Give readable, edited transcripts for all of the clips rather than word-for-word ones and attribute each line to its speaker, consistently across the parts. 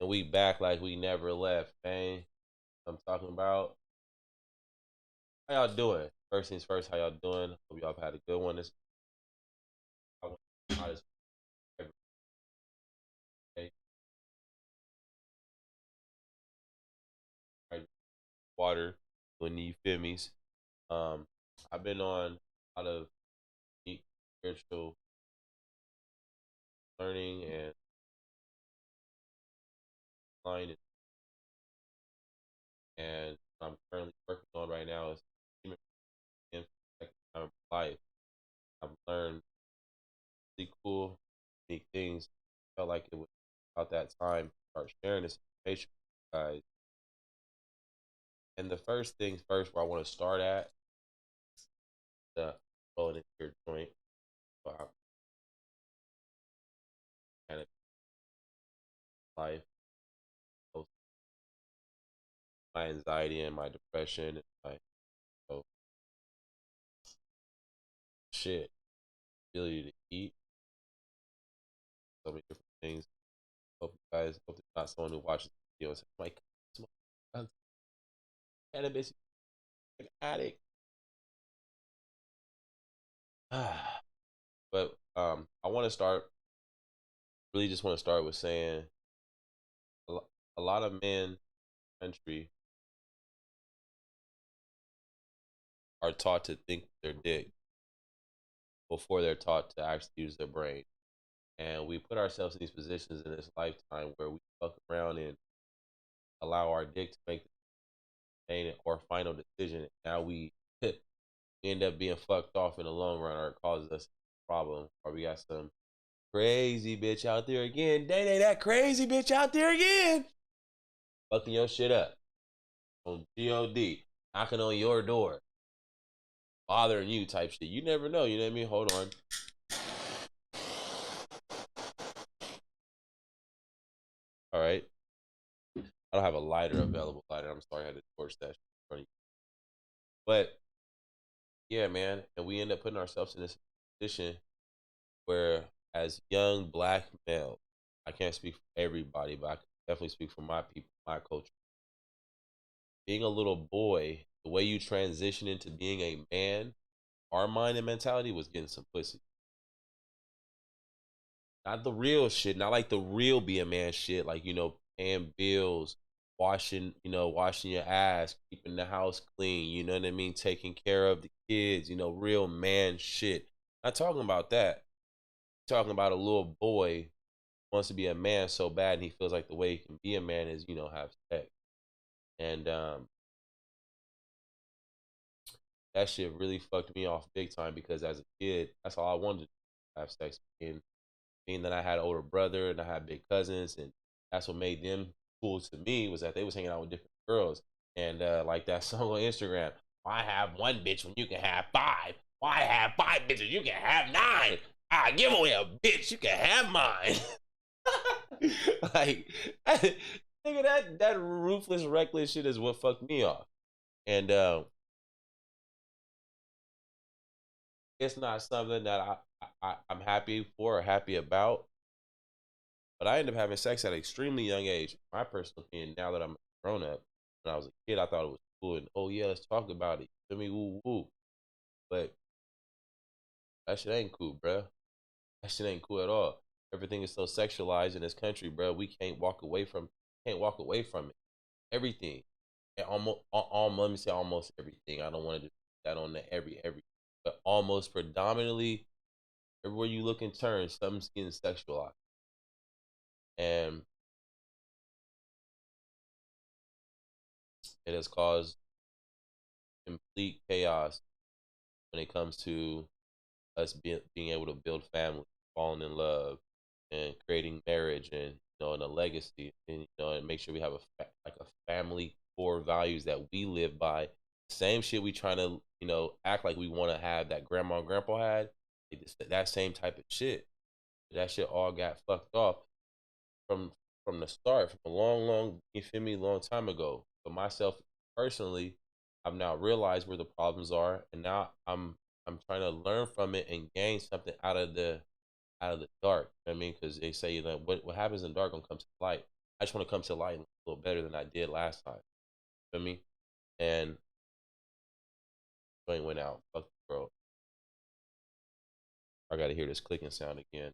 Speaker 1: And we back like we never left, man. I'm talking about. How y'all doing? First things first, how y'all doing? Hope y'all have had a good one. This hot as every day. Right? Water when you feel me. Um, I've been on a lot of deep spiritual learning and learning, and I'm currently working on right now is human in second time of life. I've learned really cool, big things. Felt like it was about that time to start sharing this information with you guys. And the first things first, where I want to start at the rolling into your joint, about kind of life, my anxiety and my depression, and my oh, shit, ability to eat, so many different things. Hope you guys, hope there's not someone who watches the video and says, "Like, cannabis, like addict." But I want to start. Really, just want to start with saying a lot of men in the country are taught to think they're dick before they're taught to actually use their brain. And we put ourselves in these positions in this lifetime where we fuck around and allow our dick to make the main or final decision. Now we end up being fucked off in the long run, or it causes us a problem, or we got some crazy bitch out there again. Day that crazy bitch out there again, fucking your shit up on God, knocking on your door, bothering you type shit. You never know. You know what I mean? Hold on. All right. I don't have a lighter available. Lighter. I'm sorry, I had to torch that shit in front of you. But yeah, man, and we end up putting ourselves in this position where, as young black male, I can't speak for everybody, but I can definitely speak for my people, my culture. Being a little boy, the way you transition into being a man, our mind and mentality was getting some pussy. Not the real shit, not like the real be a man shit, like, paying bills, washing your ass, keeping the house clean, you know what I mean, taking care of the kids, real man shit. Not talking about that. Talking about a little boy wants to be a man so bad, and he feels like the way he can be a man is, have sex. And that shit really fucked me off big time, because as a kid, that's all I wanted to have sex. And being that I had an older brother and I had big cousins, and that's what made them cool to me, was that they was hanging out with different girls. And like that song on Instagram, why have one bitch when you can have five? Why have five bitches? You can have nine. I give away a bitch, you can have mine. Like, nigga, that ruthless, reckless shit is what fucked me off. And it's not something that I'm happy for or happy about. But I ended up having sex at an extremely young age. My personal opinion, now that I'm grown up, when I was a kid, I thought it was cool. And oh yeah, let's talk about it. Feel me, woo woo. But that shit ain't cool, bro. That shit ain't cool at all. Everything is so sexualized in this country, bro. We can't walk away from it. Everything. And almost, let me say almost everything. I don't want to just put that on the every, but almost predominantly everywhere you look and turn, something's getting sexualized. And it has caused complete chaos when it comes to us being able to build family, falling in love, and creating marriage, and and a legacy, and and make sure we have like a family core values that we live by. Same shit we trying to act like we want to have that grandma and grandpa had. That same type of shit. That shit all got fucked off from from the start, from a long, you feel me, long time ago. But myself personally, I've now realized where the problems are, and now I'm trying to learn from it and gain something out of the dark. You know what I mean, because they say what happens in the dark gonna come to light. I just want to come to light a little better than I did last time. You feel me? And joint went out. Fuck the world. I gotta hear this clicking sound again.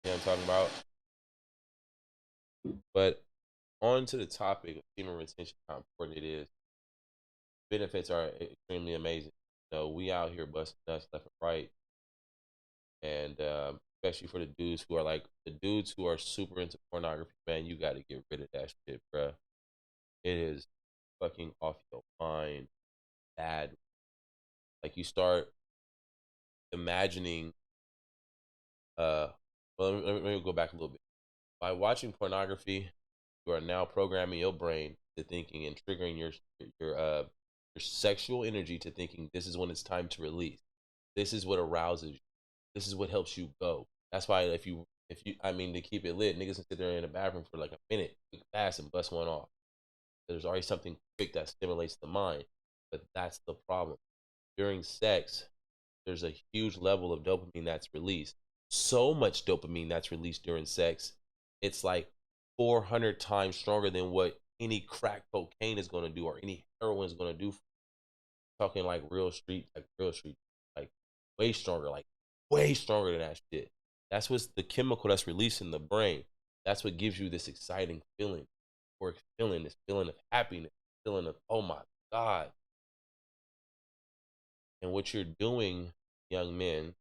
Speaker 1: You know what I'm talking about? But on to the topic of semen retention, how important it is. Benefits are extremely amazing. You know, we out here busting nuts left and right, and especially for the dudes who are like the dudes who are super into pornography. Man, you got to get rid of that shit, bruh. It is fucking off your mind, bad. Like you start imagining. Well, let me go back a little bit. By watching pornography, you are now programming your brain to thinking and triggering your sexual energy to thinking this is when it's time to release. This is what arouses you. This is what helps you go. That's why if you I mean to keep it lit, niggas can sit there in the bathroom for like a minute, fast and bust one off. There's already something quick that stimulates the mind. But that's the problem. During sex, there's a huge level of dopamine that's released. So much dopamine that's released during sex, it's like 400 times stronger than what any crack cocaine is going to do or any heroin is going to do. Talking like real street, like way stronger than that shit. That's what's the chemical that's released in the brain. That's what gives you this exciting feeling, or feeling this feeling of happiness, feeling of oh my god. And what you're doing, young men,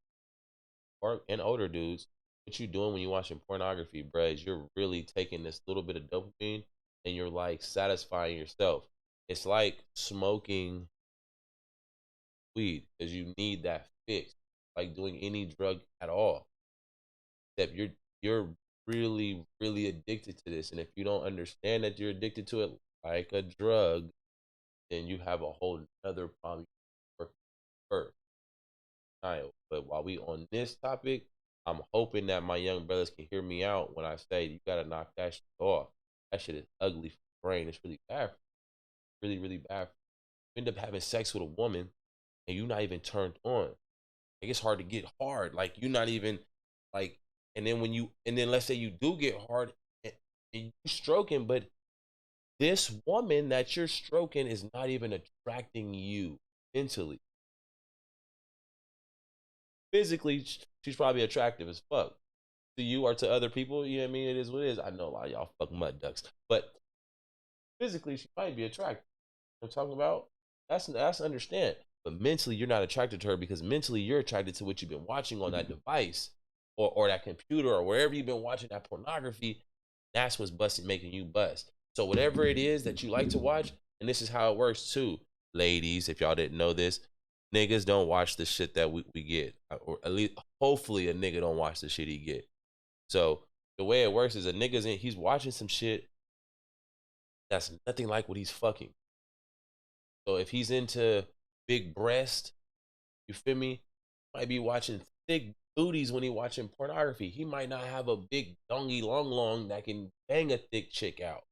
Speaker 1: or and older dudes, what you doing when you're watching pornography, bruh, is you're really taking this little bit of dopamine and you're like satisfying yourself. It's like smoking weed because you need that fix, like doing any drug at all. Except you're really addicted to this, and if you don't understand that you're addicted to it like a drug, then you have a whole other problem. First, but while we on this topic, I'm hoping that my young brothers can hear me out when I say you gotta knock that shit off. That shit is ugly for the brain. It's really bad. Really bad. You end up having sex with a woman and you're not even turned on. Like it's hard to get hard. Like you're not even like, and then let's say you do get hard and you stroking, but this woman that you're stroking is not even attracting you mentally. Physically, she's probably attractive as fuck to you or to other people. You know what I mean? It is what it is. I know a lot of y'all fuck mud ducks, but physically, she might be attractive. You know what I'm talking about? That's understand. But mentally, you're not attracted to her because mentally you're attracted to what you've been watching on that device or that computer or wherever you've been watching that pornography. That's what's busting, making you bust. So whatever it is that you like to watch, and this is how it works too, ladies. If y'all didn't know this, niggas don't watch the shit that we get, or at least hopefully a nigga don't watch the shit he get. So the way it works is a nigga's in, he's watching some shit that's nothing like what he's fucking. So if he's into big breast, you feel me? Might be watching thick booties when he watching pornography. He might not have a big dongy long that can bang a thick chick out.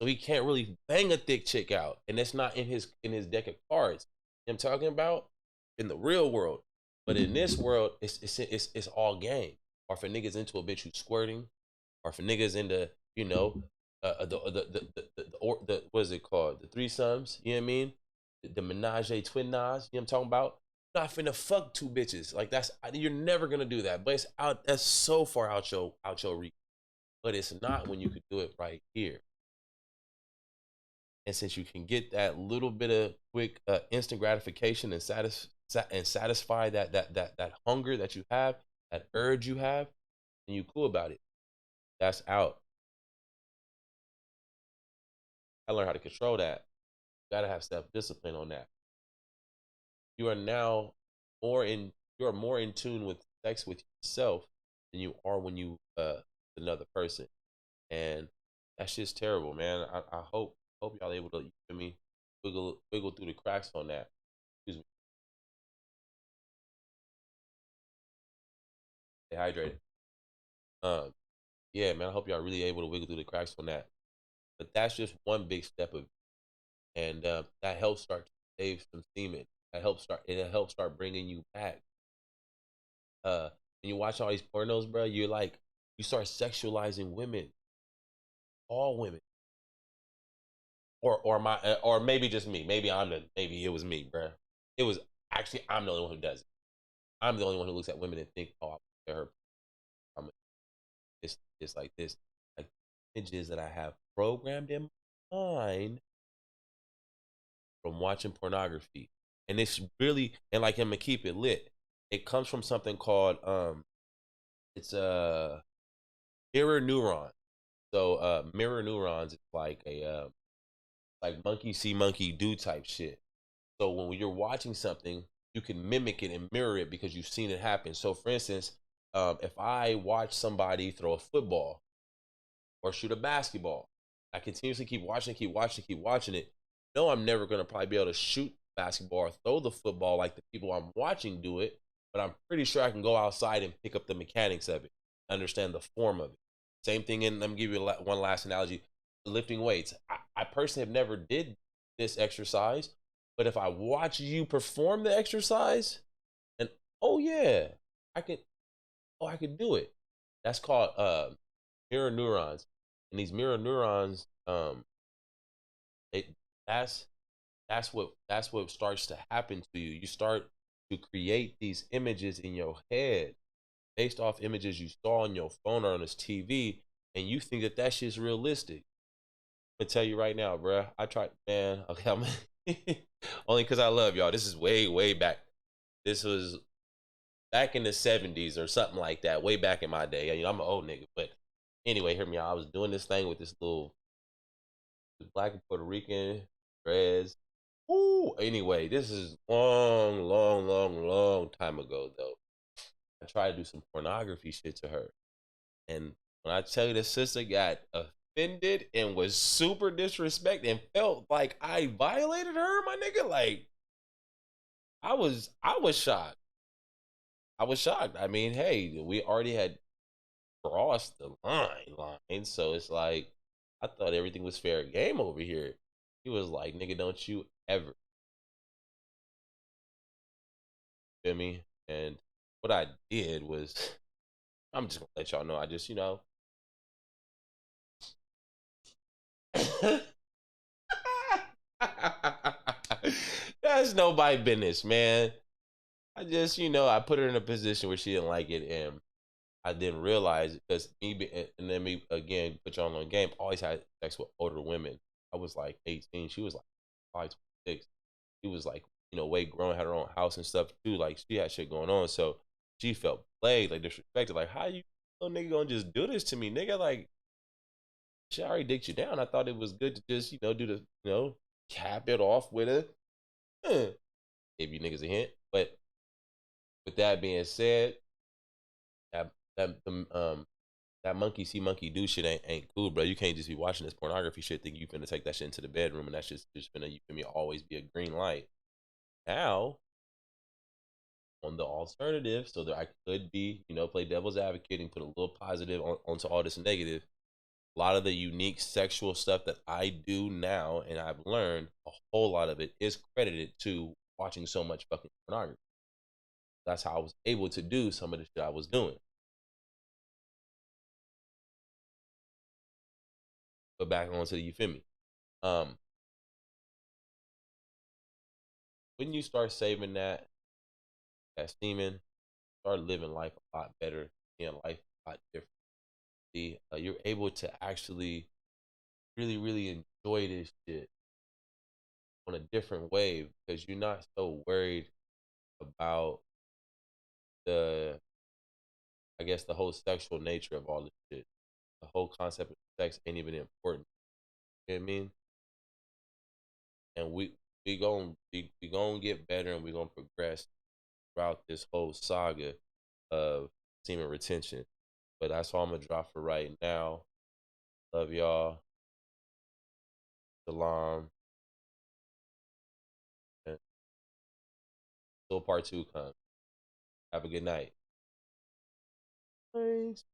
Speaker 1: So he can't really bang a thick chick out. And that's not in his deck of cards. I'm talking about in the real world. But in this world, it's all game. Or for niggas into a bitch who's squirting, or for niggas into, you know, the what is it called? The threesomes, you know what I mean? The menage a twin nas, you know what I'm talking about? I'm not finna fuck two bitches. Like that's you're never gonna do that. But it's out that's so far out your reach. But it's not when you could do it right here. And since you can get that little bit of quick instant gratification and satisfy that hunger that you have, that urge you have, and you cool about it. That's out. I learned how to control that. You gotta have self-discipline on that. You are now you are more in tune with sex with yourself than you are when you another person. And that's just terrible, man. I hope y'all able to, you feel me, wiggle through the cracks on that. Excuse me. Stay hydrated. Um, yeah, man. I hope y'all really able to wiggle through the cracks on that. But that's just one big step of, and that helps start to save some semen. It helps start bringing you back. When you watch all these pornos, bro, you're like You start sexualizing women, all women, or maybe just me. Maybe it was me, bruh. It was actually I'm the only one who does it. I'm the only one who looks at women and think, oh, they're her. I'm it's like this, like images that I have programmed in my mind from watching pornography, and it's really and like I'm gonna keep it lit. It comes from something called it's mirror neuron. So mirror neurons is like a like monkey see monkey do type shit. So when you're watching something, you can mimic it and mirror it because you've seen it happen. So for instance, if I watch somebody throw a football or shoot a basketball, I continuously keep watching, keep watching, keep watching it. No, I'm never gonna probably be able to shoot basketball or throw the football like the people I'm watching do it, but I'm pretty sure I can go outside and pick up the mechanics of it, understand the form of it. Same thing in, let me give you one last analogy, lifting weights. I personally have never did this exercise, but if I watch you perform the exercise, and oh yeah, I can, oh I can do it. That's called mirror neurons, and these mirror neurons, it that's that's what starts to happen to you. You start to create these images in your head based off images you saw on your phone or on this TV, and you think that that shit's realistic. I'm gonna tell you right now, bruh. I tried, man. Okay, I'm only because I love y'all. This is way back. This was back in the '70s or something like that. Way back in my day. You know, I'm an old nigga, but anyway, hear me out. I was doing this thing with this little black and Puerto Rican dreads. Ooh, anyway, this is long time ago though. I tried to do some pornography shit to her. And when I tell you the sister got offended and was super disrespected and felt like I violated her, my nigga, like I was shocked. I was shocked. I mean, hey, we already had crossed the line. So it's like I thought everything was fair game over here. He was like, nigga, don't you ever feel me? And what I did was I'm just gonna let y'all know. I just, that's nobody business, man. I just, I put her in a position where she didn't like it, and I didn't realize it because and then me again put y'all on game. Always had sex with older women. I was like 18. She was like 26. She was like, way grown, had her own house and stuff too. Like she had shit going on, so she felt played, like disrespected. Like, how you little nigga gonna just do this to me, nigga? Like, she already dicked you down. I thought it was good to just, do the, cap it off with a, give you niggas a hint. But with that being said, that that that monkey see monkey do shit ain't cool, bro. You can't just be watching this pornography shit, think you finna take that shit into the bedroom, and that's just finna you finna always be a green light. Now, on the alternative, so that I could be, play devil's advocate and put a little positive onto all this negative. A lot of the unique sexual stuff that I do now, and I've learned a whole lot of it is credited to watching so much fucking pornography. That's how I was able to do some of the shit I was doing. But back onto the, you feel me? Um, when you start saving that semen, start living life a lot better, seeing life a lot differently. You're able to actually really enjoy this shit on a different wave because you're not so worried about the, I guess, the whole sexual nature of all this shit. The whole concept of sex ain't even important. You know what I mean? And we gonna get better and we gonna progress throughout this whole saga of semen retention. But that's all I'm gonna drop for right now. Love y'all. Shalom. And still part two comes. Have a good night. Thanks.